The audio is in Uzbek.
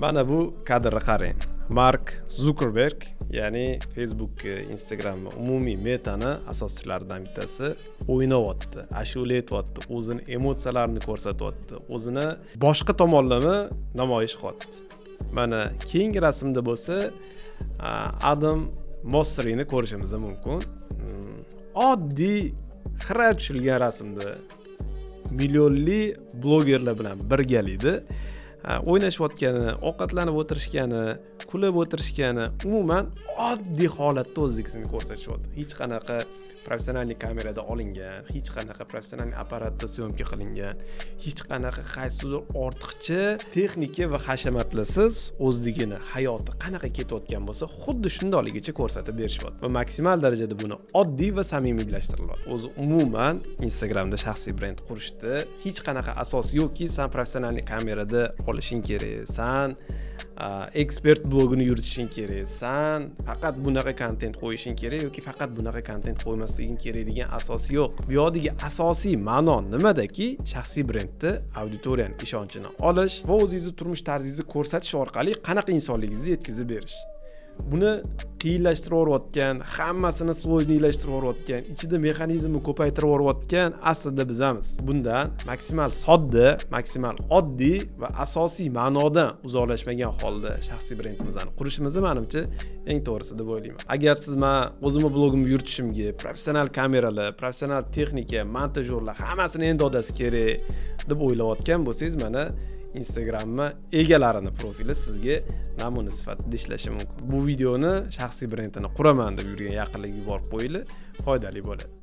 Mana bu kadrni qarang. Mark Zuckerberg, ya'ni Facebook, Instagram va umumiy Meta'ni asoschilaridan bittasi o'ynayapti, ashula aytyapti, o'zini emotsiyalarini ko'rsatyapti, o'zini boshqa tomonlama namoyish qilyapti. Mana keyingi rasmda bo'lsa Adam Mosseri'ni ko'rishimiz mumkin. Oddiy xira tushilgan rasmda millionli blogerlar bilan birgalikda o'ynashayotgani, ovqatlanib o'tirishgani, kulib o'tirishgani, umuman oddiy holatda o'zligini ko'rsatishyapti. Hech qanaqa professional kamerada olingan, hech qanaqa professional apparatda syomka qilingan, hech qanaqa qaysidir ortiqcha texnika va hashamatlarsiz o'zligini hayoti qanaqa ketayotgan bo'lsa, xuddi shundayligicha ko'rsatib berishyapti. Va maksimal darajada buni oddiy va samimiylashtiriladi. O'zi umuman Instagramda shaxsiy brend qurishda hech qanaqa asos yo'qki, sen professional kamerada olishing kerak, sen ekspert blogini yuritishing kerak, sen faqat bunaqa kontent qo'yishing kerak yoki faqat bunaqa kontent qo'ymasliging kerak degan asos yo'q. Bu yerdagi asosiy ma'no nimadaki? Shaxsiy brendda auditoriyaning ishonchini olish va o'zingizni turmush tarzingizni ko'rsatish orqali qanaqa insonligingizni yetkazib berish. Buni qiyinlashtirib, hammasini sложныйлashtirib, ichida mexanizmni ko'paytirib yuborayotgan aslida bizamiz. Bundan maksimal sodda, maksimal oddiy va asosiy ma'nodan uzoqlashmagan holda shaxsiy brendimizni qurishimiz menimcha eng to'g'risi deb o'ylayman. Agar siz men o'zimni blogimni yuritishimga professional kameralar, professional texnika, montajyorlar hammasini endi odasi kerak deb o'ylayotgan bo'lsangiz, mana Instagramma egalarini profili sizga namuna sifatida ishlashi mumkin. Bu videoni shaxsiy brendini quraman deb yurgan yaqinlarga yuborib qo'yinglar, foydali bo'ladi.